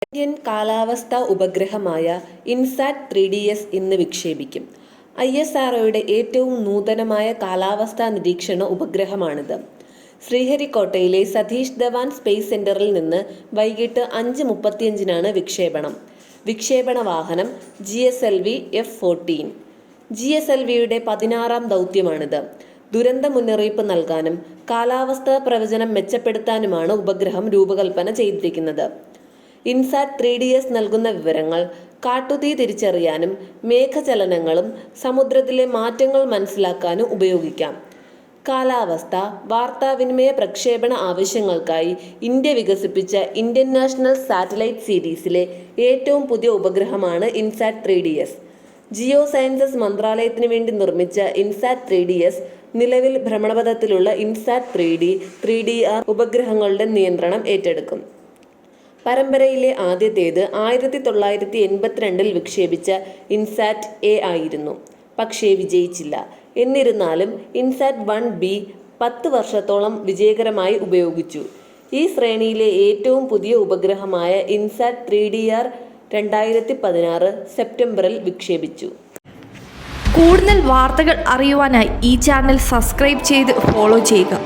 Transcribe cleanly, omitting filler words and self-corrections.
Indian കാലാവസ്ഥാ ഉപഗ്രഹമായ INSAT 3DS ഇന്ന് വിക്ഷേപിക്കും. ISROയുടെ ഏറ്റവും നൂതനമായ കാലാവസ്ഥാ നിരീക്ഷണ ഉപഗ്രഹമാണിത്. ശ്രീഹരിക്കോട്ടയിലെ സതീഷ് ധവാൻ സ്പേസ് സെന്ററിൽ നിന്ന് വൈകിട്ട് 5:35 വിക്ഷേപണം. വിക്ഷേപണ വാഹനം GSLV F-14. GSLVയുടെ 16ാം ദൗത്യമാണിത്. ദുരന്ത മുന്നറിയിപ്പ് നൽകാനും കാലാവസ്ഥാ പ്രവചനം മെച്ചപ്പെടുത്താനുമാണ് ഉപഗ്രഹം രൂപകൽപ്പന ചെയ്തിരിക്കുന്നത്. ഇൻസാറ്റ് 3DS നൽകുന്ന വിവരങ്ങൾ കാട്ടുതീ തിരിച്ചറിയാനും മേഘചലനങ്ങളും സമുദ്രത്തിലെ മാറ്റങ്ങൾ മനസ്സിലാക്കാനും ഉപയോഗിക്കാം. കാലാവസ്ഥ, വാർത്താവിനിമയ പ്രക്ഷേപണ ആവശ്യങ്ങൾക്കായി ഇന്ത്യ വികസിപ്പിച്ച ഇന്ത്യൻ നാഷണൽ സാറ്റലൈറ്റ് സീരീസിലെ ഏറ്റവും പുതിയ ഉപഗ്രഹമാണ് ഇൻസാറ്റ് 3DS. ജിയോ സയൻസസ് മന്ത്രാലയത്തിനു വേണ്ടി നിർമ്മിച്ച ഇൻസാറ്റ് 3DS നിലവിൽ ഭ്രമണപഥത്തിലുള്ള ഇൻസാറ്റ് 3D, 3DR ഉപഗ്രഹങ്ങളുടെ നിയന്ത്രണം ഏറ്റെടുക്കും. പരമ്പരയിലെ ആദ്യത്തേത് 1982 വിക്ഷേപിച്ച ഇൻസാറ്റ് A ആയിരുന്നു. പക്ഷേ വിജയിച്ചില്ല. എന്നിരുന്നാലും ഇൻസാറ്റ് 1B 10 വർഷത്തോളം വിജയകരമായി ഉപയോഗിച്ചു. ഈ ശ്രേണിയിലെ ഏറ്റവും പുതിയ ഉപഗ്രഹമായ ഇൻസാറ്റ് 3DR 2016 സെപ്റ്റംബറിൽ വിക്ഷേപിച്ചു. കൂടുതൽ വാർത്തകൾ അറിയുവാനായി ഈ ചാനൽ സബ്സ്ക്രൈബ് ചെയ്ത് ഫോളോ ചെയ്യുക.